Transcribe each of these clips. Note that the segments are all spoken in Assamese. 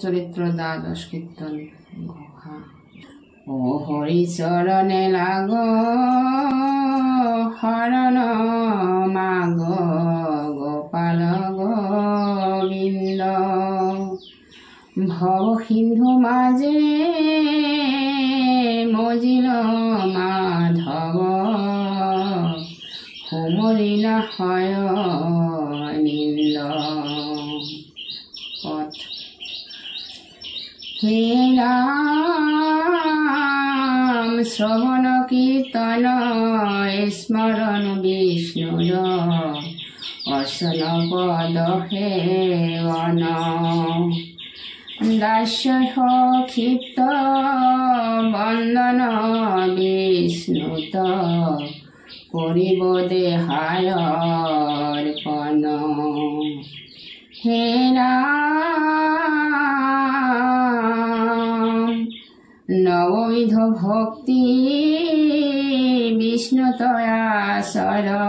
চরিত্র দ্বাদশ কীর্তন ঘোষা। ও হরি চরণে লাগ হরণ মাগ গোপাল গোবিন্দ, ভব সিন্ধু মাঝে মজিল মাধব, হুমরিলা হয় নিন্দ। হে রাম শ্রবণ কীর্তন স্মরণ বিষ্ণুর, অসন পদ হেবন দাস্য ক্ষিপ্ত বন্দন বিষ্ণুত, করিব দেহায় অর্পণ। হে রাম নববিধ ভক্তি বিষ্ণু তয়াসরয়,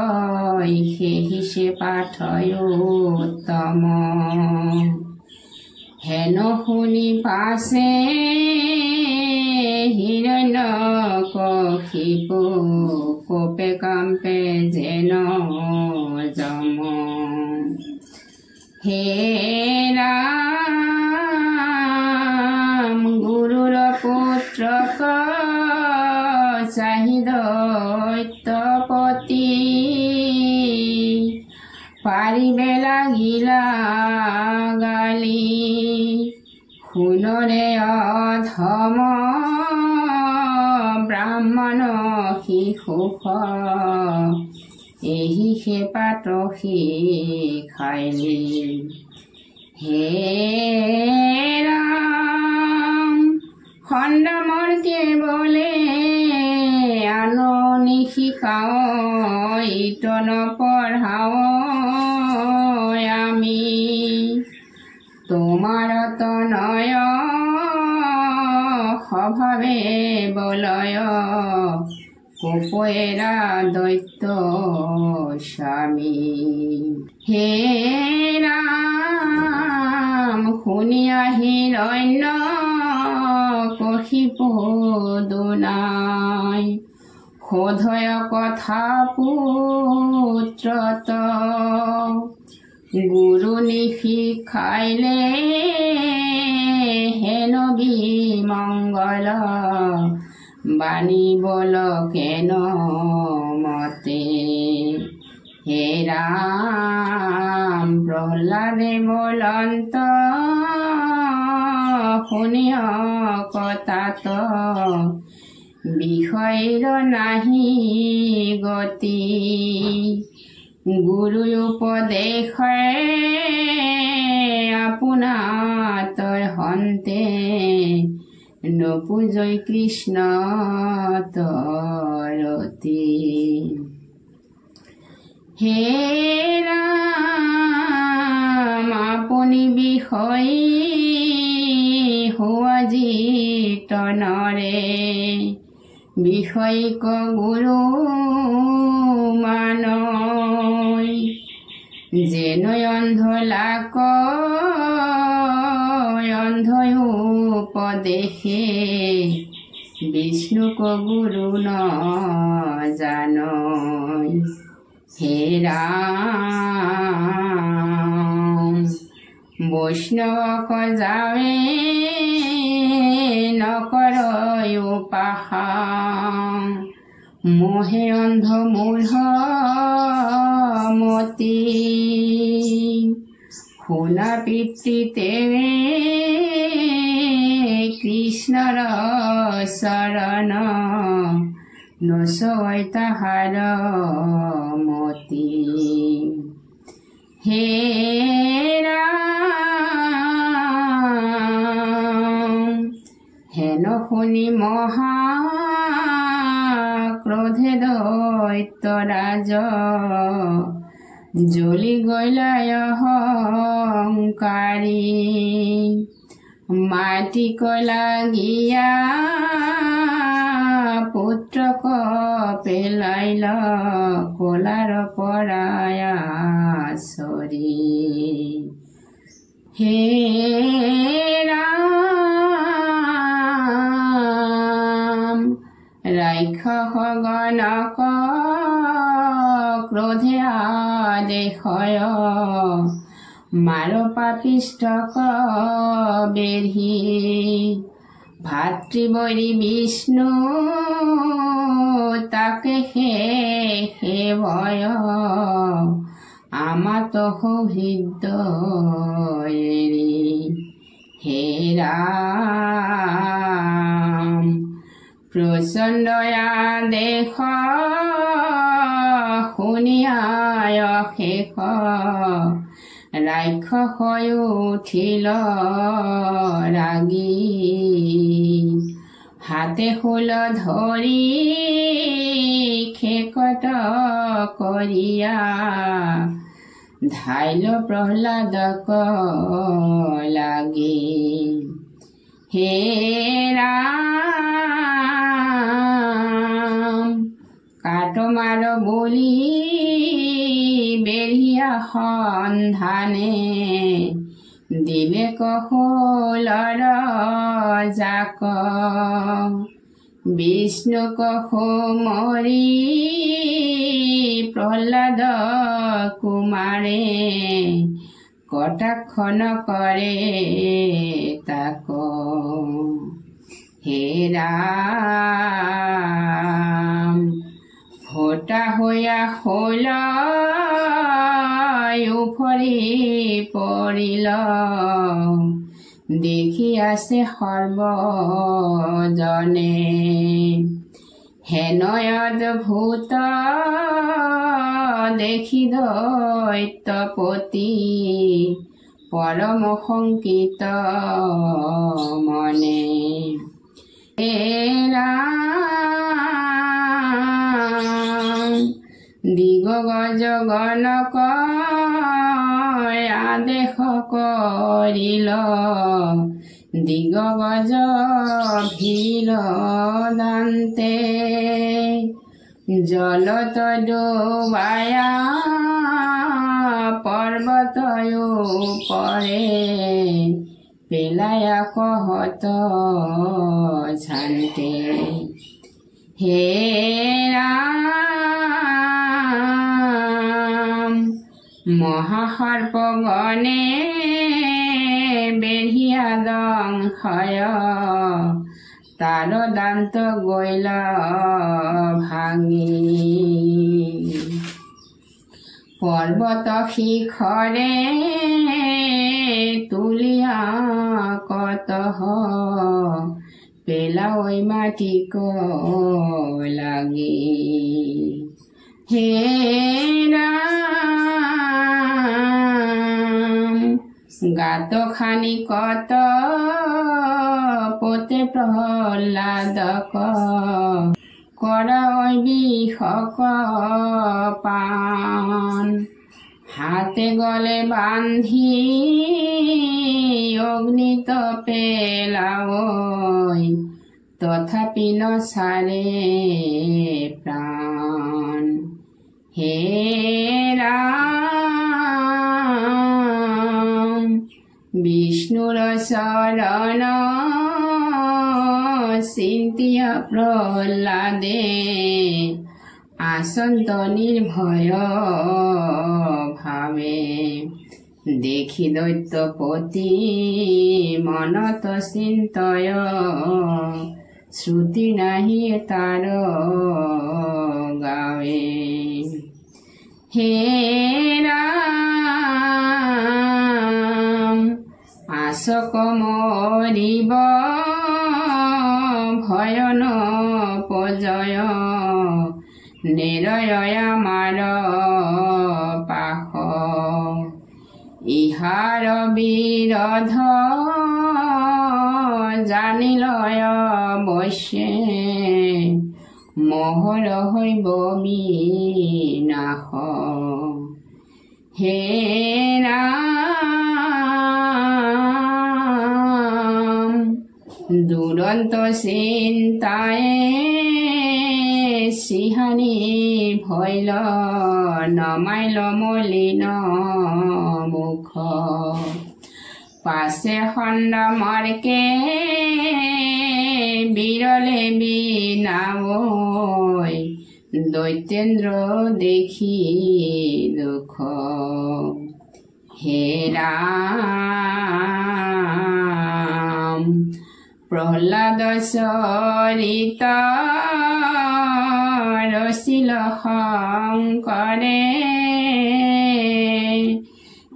হেহি সে পাঠয় উত্তম। হেন শুনি পাছে হিরণ্য কশিপু, কোপে কাম্পে যেন যম। হে রাম গুরুর পুত্রক চাহি দৈত্যপতি, পারিবে লাগিলা গালি শুনরে অধম, ব্রাহ্মণ শিশুষ এহি সে পাতসী খাইলি। হে ৰাম খণ্ডমূৰ্তিয়ে বোলে আনো নিশিকাও, ইটো নপঢ়াও আমি, তোমাৰ তনয় স্বভাৱে বলয়, কোপেৰা দৈত্য স্বামী। হে ৰাম শুনিয়া হিৰণ্য কশিপু দুনাই, শোধয় কথা পুত্ৰত, গুৰু নিশিখাইলে হেন বিমংগল, বাণী বল কেন মতে। হে ৰাম প্ৰহ্লাদে বলন্ত শুনিয় কথাত, বিষয়ৰ নাহি গতি, গুৰু উপদেশে আপোনাত হন্তে, নপুজয় কৃষ্ণ তৰতি। হে ৰাম আপুনি বিষয়ী সুৱজিত নৰে, বিষয়িক গুৰু মানয়, যেনৈ অন্ধ লাক অন্ধ উপদেশে, বিষ্ণুক গুৰু ন জানয়। হে ৰাম বৈষ্ণৱক যাৱে নকৰয় উপাসন, মোহে অন্ধ মূঢ় মতি, শুনা পিতৃতে কৃষ্ণৰ চৰণ, নচয় তাহাৰ মতি। হে ৰাম হেন শুনি মহা ক্ৰোধে দৈত্যৰাজ, জ্বলি গলায় অহংকাৰী, মাটিক লাগিয়া পুত্ৰক পেলাইল কোলাৰ পৰায়া চৰি। হে ৰাইখ গণক ক্ৰোধে আদেশয় মাৰ পাপিষ্টক বেঢ়ি ভাতৃবৰী বিষ্ণু তাকে হে ভয় আমাত হৃদয়েৰি হে ৰাম প্ৰচণ্ডয়া দেশ শুনিয়ায় শেষ ৰাক্ষস হৈ উঠিল ৰাগী হাতে শূল ধৰি খেকট কৰিয়া ধাইল প্ৰহ্লাদক লাগি হে ৰাম কাট মাৰ বুলি বেঢ়িয়া সন্ধানে দিলে কৌশলৰ জাক বিষ্ণুক সুমৰি প্ৰহ্লাদ কুমাৰে কটাক্ষ নকৰে তাক হে ৰাম ফটা হৈয়া শৈল উফৰি পৰিল দেখি আছে সৰ্বজনে হেনয়দ ভূত দেখি দৈত্যপতি পৰম শংকিত মনে হে ৰাম দিগগজ গণক আদেশ কৰিল দিগগজ ভিল দান্তে জলত ডুবায়া পৰ্বত উপৰে পেলায়া কহত ঝান্তে হে ৰাম মহাসৰ্পগণে বেঢ়িয়া দংশয় তাৰ দান্ত গইল ভাঙি পৰ্বত শিখৰে তুলিয়া কতহ পেলাওই মাটিক লাগি হে ৰাম গাত খানি কত পোতে প্ৰহ্লাদক কৰাই বিষক পান হাতে গলে বান্ধি অগ্নিত পেলাওই তথাপি নচাৰে প্ৰাণ হে ৰাম বিষ্ণুৰ চৰণ চিন্তিয়া প্ৰহ্লাদে আসন্ত নিৰ্ভয় ভাবে দেখি দৈত্যপতি মনত চিন্তয় শ্ৰুতি নাহি তাৰ গাৱে হে ৰাম আশক মৰিব ভয় নপজয় নিৰয় আমাৰ পাশ ইহাৰ বিৰধ জানিলয় অৱশ্যে মোহৰ হৈব বিনাশ হে ৰাম দুৰন্ত চিন্তায়ে সিহানি ভৈল নমাইল মলিন মুখ পাছে খণ্ড মৰকে বিৰলে বিনাৱৈ দৈত্যেন্দ্ৰ দেখি দুখ হে ৰাম প্ৰহ্লাদ চৰিত ৰচিল শংকৰে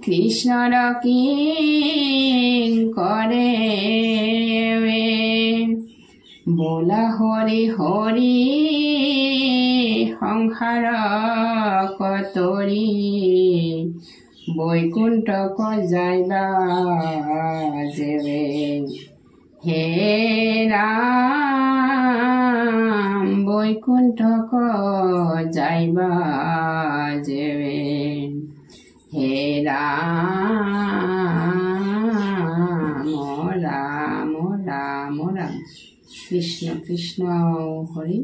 কৃষ্ণৰ কিংকৰে বোলা হৰি হৰি সংসাৰ কতৰি বৈকুণ্ঠক যাইবা যেবে হে ৰাম বৈকুণ্ঠক যাইবা যেবে হে ৰাম ৰাম ৰাম ৰাম কৃষ্ণ কৃষ্ণ হৰি